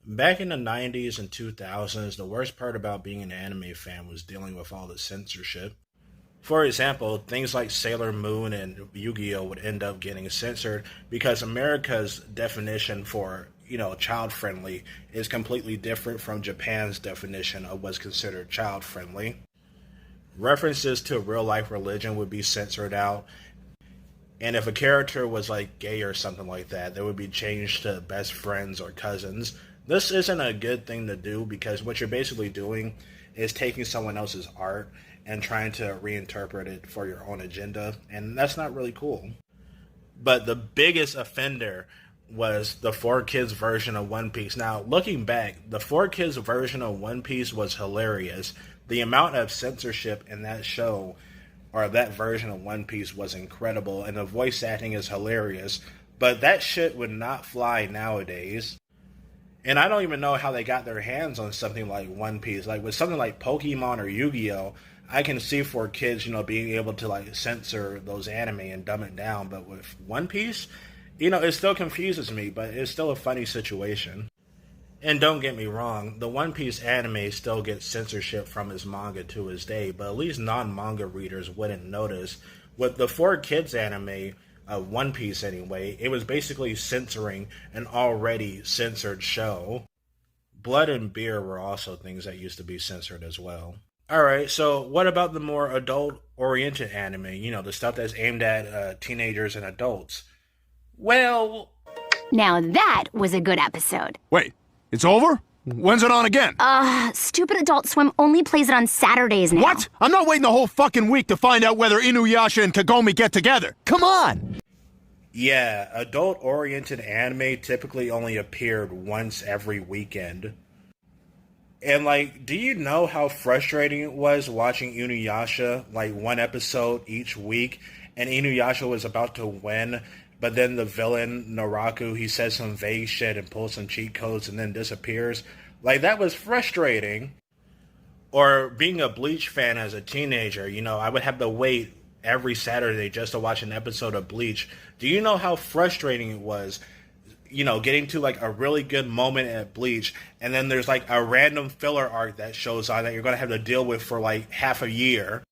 Back in the 90s and 2000s, the worst part about being an anime fan was dealing with all the censorship. For example, things like Sailor Moon and Yu-Gi-Oh would end up getting censored because America's definition for, child-friendly is completely different from Japan's definition of what's considered child-friendly. References to real-life religion would be censored out, and if a character was like gay or something like that, they would be changed to best friends or cousins. This isn't a good thing to do because what you're basically doing is taking someone else's art and trying to reinterpret it for your own agenda, and that's not really cool. But the biggest offender was the 4Kids version of One Piece. Now, looking back, the 4Kids version of One Piece was hilarious. The amount of censorship in that show or that version of One Piece was incredible, and the voice acting is hilarious. But that shit would not fly nowadays. And I don't even know how they got their hands on something like One Piece. Like with something like Pokemon or Yu-Gi-Oh, I can see for kids, being able to like censor those anime and dumb it down. But with One Piece, it still confuses me, but it's still a funny situation. And don't get me wrong, the One Piece anime still gets censorship from his manga to his day, but at least non-manga readers wouldn't notice. With the 4Kids anime, One Piece anyway, it was basically censoring an already censored show. Blood and beer were also things that used to be censored as well. Alright, so what about the more adult-oriented anime? The stuff that's aimed at teenagers and adults. Well, Now that was a good episode. Wait, it's over? When's it on again? Stupid Adult Swim only plays it on Saturdays now. What? I'm not waiting the whole fucking week to find out whether Inuyasha and Kagome get together. Come on! yeah, adult-oriented anime typically only appeared once every weekend. And, do you know how frustrating it was watching Inuyasha, one episode each week, and Inuyasha was about to win, but then the villain, Naraku, he says some vague shit and pulls some cheat codes and then disappears? That was frustrating. Or being a Bleach fan as a teenager, I would have to wait every Saturday just to watch an episode of Bleach. Do you know how frustrating it was, getting to a really good moment at Bleach, and then there's a random filler arc that shows on that you're going to have to deal with for half a year?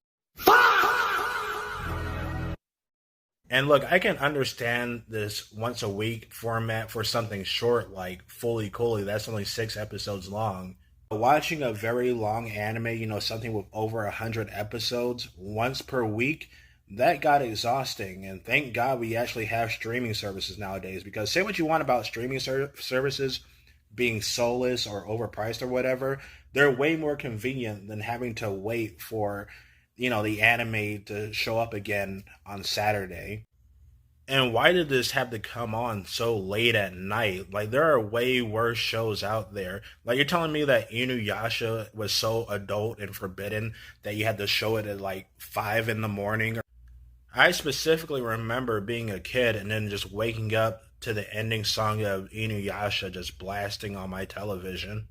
And look, I can understand this once a week format for something short like Fully Cooley. That's only 6 episodes long. Watching a very long anime, something with over 100 episodes once per week, that got exhausting. And thank God we actually have streaming services nowadays. Because say what you want about streaming services being soulless or overpriced or whatever, they're way more convenient than having to wait for the anime to show up again on Saturday. And why did this have to come on so late at night? There are way worse shows out there. You're telling me that Inuyasha was so adult and forbidden that you had to show it at 5 in the morning? I specifically remember being a kid and then just waking up to the ending song of Inuyasha just blasting on my television.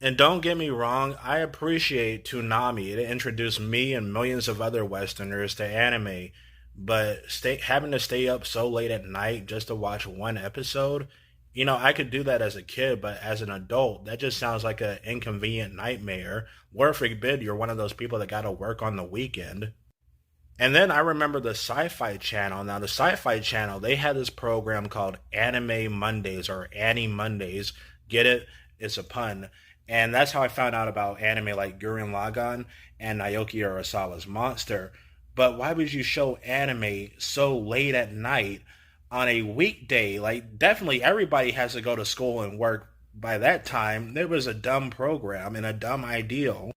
And don't get me wrong, I appreciate Toonami. It introduced me and millions of other Westerners to anime, but having to stay up so late at night just to watch one episode, I could do that as a kid, but as an adult, that just sounds like an inconvenient nightmare. Lord forbid you're one of those people that gotta work on the weekend. And then I remember the Sci-Fi Channel. Now, the Sci-Fi Channel, they had this program called Anime Mondays or Annie Mondays. Get it? It's a pun. And that's how I found out about anime like Gurren Lagann and Naoki Urasawa's Monster. But why would you show anime so late at night on a weekday? Definitely everybody has to go to school and work by that time. It was a dumb program and a dumb ideal.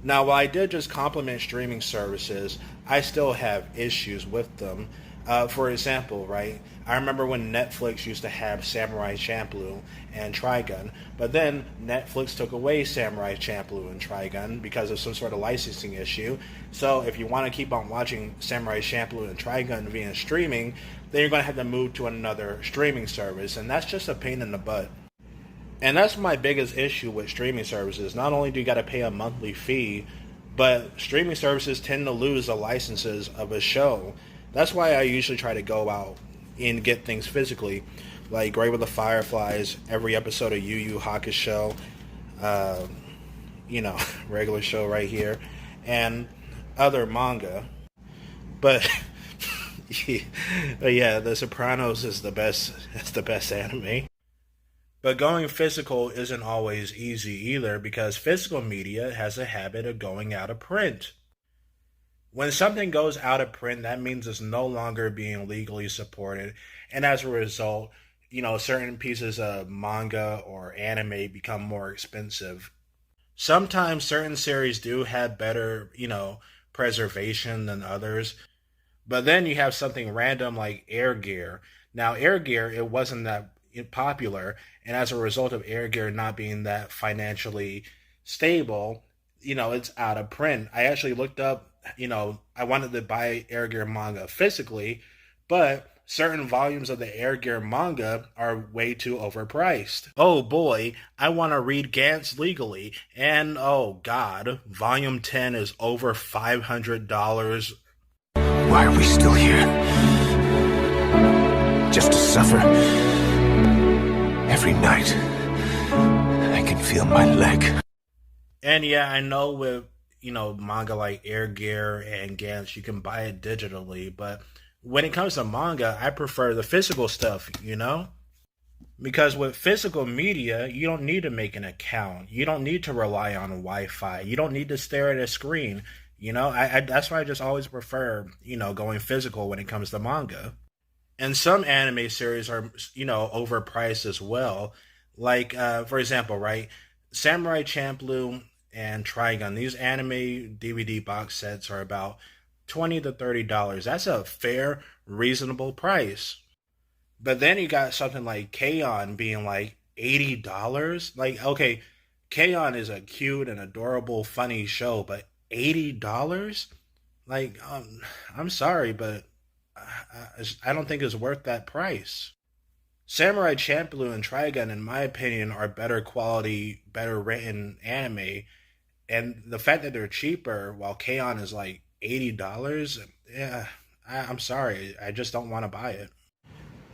Now, while I did just compliment streaming services, I still have issues with them. For example, right, I remember when Netflix used to have Samurai Champloo and Trigun, but then Netflix took away Samurai Champloo and Trigun because of some sort of licensing issue. So if you want to keep on watching Samurai Champloo and Trigun via streaming, then you're going to have to move to another streaming service, and that's just a pain in the butt. And that's my biggest issue with streaming services. Not only do you got to pay a monthly fee, but streaming services tend to lose the licenses of a show. That's why I usually try to go out and get things physically. like Grave of the Fireflies, every episode of Yu Yu Hakusho, regular show right here, and other manga. But yeah, The Sopranos is the best. It's the best anime. But going physical isn't always easy either, because physical media has a habit of going out of print. When something goes out of print, that means it's no longer being legally supported, and as a result, certain pieces of manga or anime become more expensive. Sometimes certain series do have better, preservation than others, but then you have something random like Air Gear. Now, Air Gear, it wasn't that popular, and as a result of Air Gear not being that financially stable, it's out of print. I actually looked up, I wanted to buy Air Gear manga physically, but certain volumes of the Air Gear manga are way too overpriced. Oh boy, I want to read Gantz legally, and oh god, volume 10 is over $500. Why are we still here? Just to suffer? Every night, I can feel my leg. And yeah, I know with, manga like Air Gear and Gantz, you can buy it digitally, but when it comes to manga, I prefer the physical stuff, Because with physical media, you don't need to make an account. You don't need to rely on Wi-Fi. You don't need to stare at a screen. That's why I just always prefer, going physical when it comes to manga. And some anime series are, overpriced as well. Like, for example, right, Samurai Champloo and Trigun, these anime DVD box sets are about $20 to $30. That's a fair, reasonable price. But then you got something like K-On! Being like $80. Like, okay, K-On! Is a cute and adorable, funny show, but $80? Like, I'm sorry, but I don't think it's worth that price. Samurai Champloo and Trigun, in my opinion, are better quality, better written anime, and the fact that they're cheaper while K-On! Is like $80, yeah, I'm sorry, I just don't want to buy it.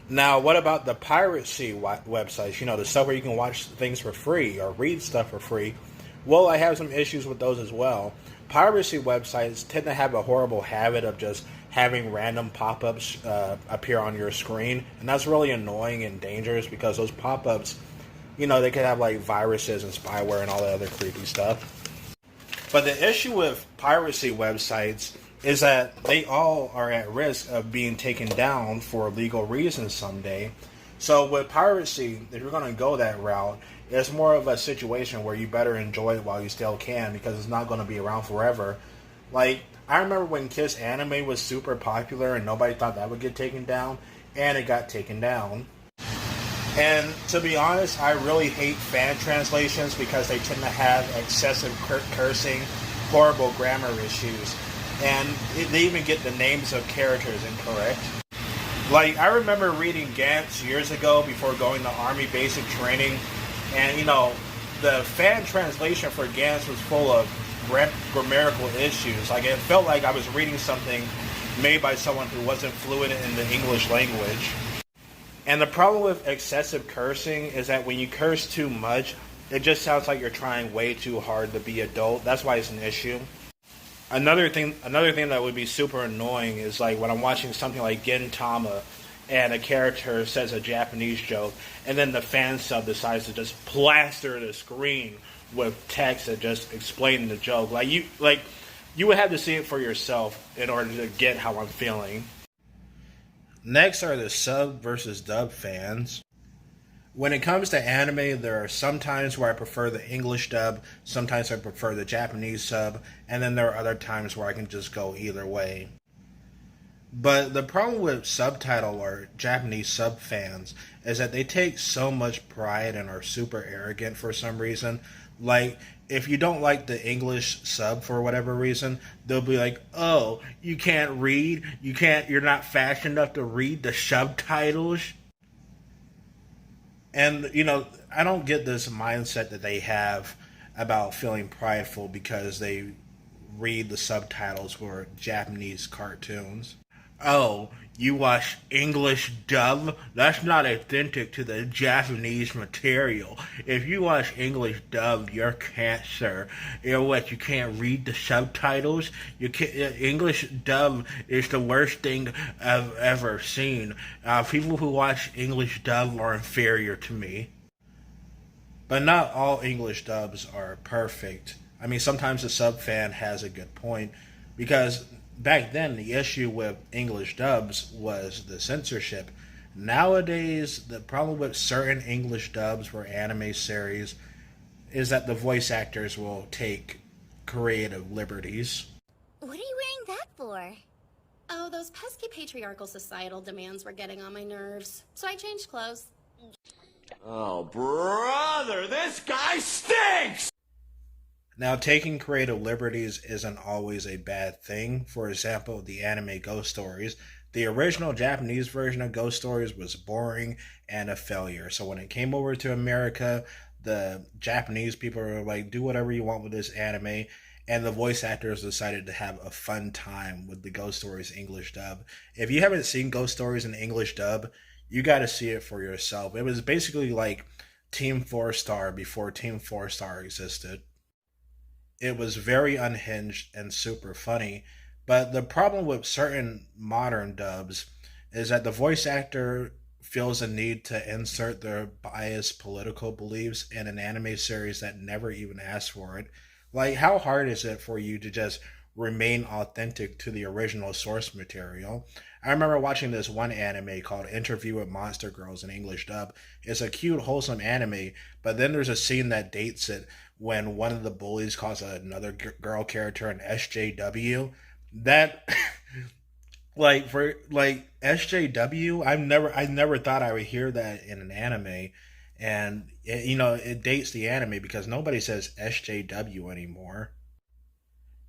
Now, what about the piracy websites? The stuff where you can watch things for free or read stuff for free. Well, I have some issues with those as well. Piracy websites tend to have a horrible habit of just having random pop-ups appear on your screen, and that's really annoying and dangerous because those pop-ups, they could have like viruses and spyware and all that other creepy stuff. But the issue with piracy websites is that they all are at risk of being taken down for legal reasons someday. So with piracy, if you're going to go that route, it's more of a situation where you better enjoy it while you still can, because it's not going to be around forever. Like, I remember when Kiss Anime was super popular and nobody thought that would get taken down, and it got taken down. And to be honest, I really hate fan translations because they tend to have excessive cursing, horrible grammar issues, and they even get the names of characters incorrect. Like, I remember reading Gantz years ago before going to Army Basic Training, and, the fan translation for Gantz was full of grammatical issues. Like, it felt like I was reading something made by someone who wasn't fluent in the English language. And the problem with excessive cursing is that when you curse too much, it just sounds like you're trying way too hard to be adult. That's why it's an issue. Another thing that would be super annoying is like when I'm watching something like Gintama and a character says a Japanese joke, and then the fan sub decides to just plaster the screen with text that just explaining the joke. You would have to see it for yourself in order to get how I'm feeling. Next are the sub versus dub fans. When it comes to anime, there are some times where I prefer the English dub, sometimes I prefer the Japanese sub, and then there are other times where I can just go either way. But the problem with subtitle or Japanese sub fans is that they take so much pride and are super arrogant for some reason. Like, if you don't like the English sub for whatever reason, they'll be like, oh, you can't read? You're not fast enough to read the subtitles? And, I don't get this mindset that they have about feeling prideful because they read the subtitles for Japanese cartoons. Oh, you watch English dub? That's not authentic to the Japanese material. If you watch English dub, you're cancer. You know what? You can't read the subtitles. You can't. English dub is the worst thing I've ever seen. People who watch English dub are inferior to me. But not all English dubs are perfect. I mean, sometimes the sub fan has a good point because back then the issue with English dubs was the censorship. Nowadays, the problem with certain English dubs for anime series is that the voice actors will take creative liberties. What are you wearing that for? Oh, those pesky patriarchal societal demands were getting on my nerves. So I changed clothes. Oh, brother, this guy stinks! Now, taking creative liberties isn't always a bad thing. For example, the anime Ghost Stories. The original Japanese version of Ghost Stories was boring and a failure. So when it came over to America, the Japanese people were like, do whatever you want with this anime. And the voice actors decided to have a fun time with the Ghost Stories English dub. If you haven't seen Ghost Stories in English dub, you got to see it for yourself. It was basically like Team 4 Star before Team 4 Star existed. It was very unhinged and super funny. But the problem with certain modern dubs is that the voice actor feels a need to insert their biased political beliefs in an anime series that never even asked for it. Like, how hard is it for you to just remain authentic to the original source material? I remember watching this one anime called Interview with Monster Girls in English dub. It's a cute, wholesome anime, but then there's a scene that dates it when one of the bullies calls another girl character an SJW. That like for like SJW, I never thought I would hear that in an anime, and it dates the anime because nobody says SJW anymore.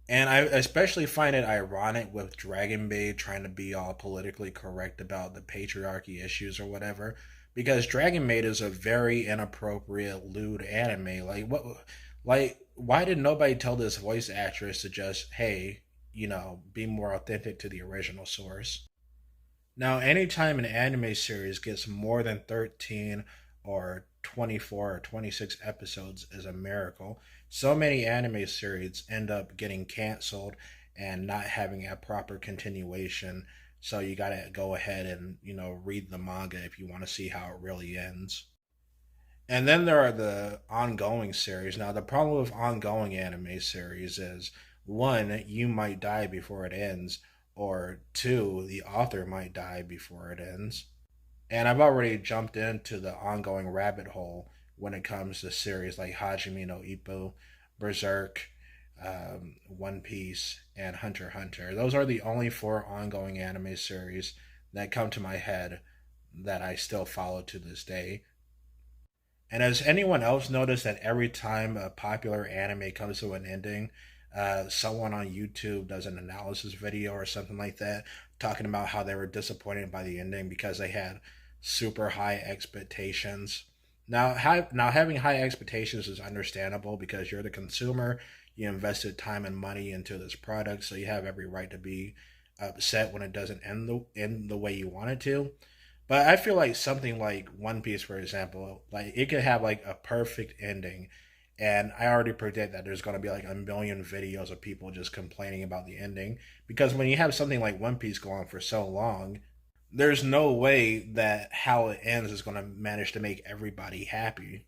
And I especially find it ironic with Dragon Maid trying to be all politically correct about the patriarchy issues or whatever, because Dragon Maid is a very inappropriate, lewd anime. Like what? Like why did nobody tell this voice actress to just, hey, be more authentic to the original source? Now, anytime an anime series gets more than 13 or 24 or 26 episodes is a miracle. So many anime series end up getting canceled and not having a proper continuation. So you gotta go ahead and, read the manga if you want to see how it really ends. And then there are the ongoing series. Now, the problem with ongoing anime series is one, you might die before it ends, or two, the author might die before it ends. And I've already jumped into the ongoing rabbit hole when it comes to series like Hajime no Ippo, Berserk, One Piece, and Hunter x Hunter. Those are the only four ongoing anime series that come to my head that I still follow to this day. And has anyone else noticed that every time a popular anime comes to an ending, someone on YouTube does an analysis video or something like that, talking about how they were disappointed by the ending because they had super high expectations. Now having high expectations is understandable because you're the consumer. You invested time and money into this product, so you have every right to be upset when it doesn't end the way you want it to. But I feel like something like One Piece, for example, like it could have like a perfect ending. And I already predict that there's going to be like a million videos of people just complaining about the ending. Because when you have something like One Piece go on for so long, there's no way that how it ends is going to manage to make everybody happy.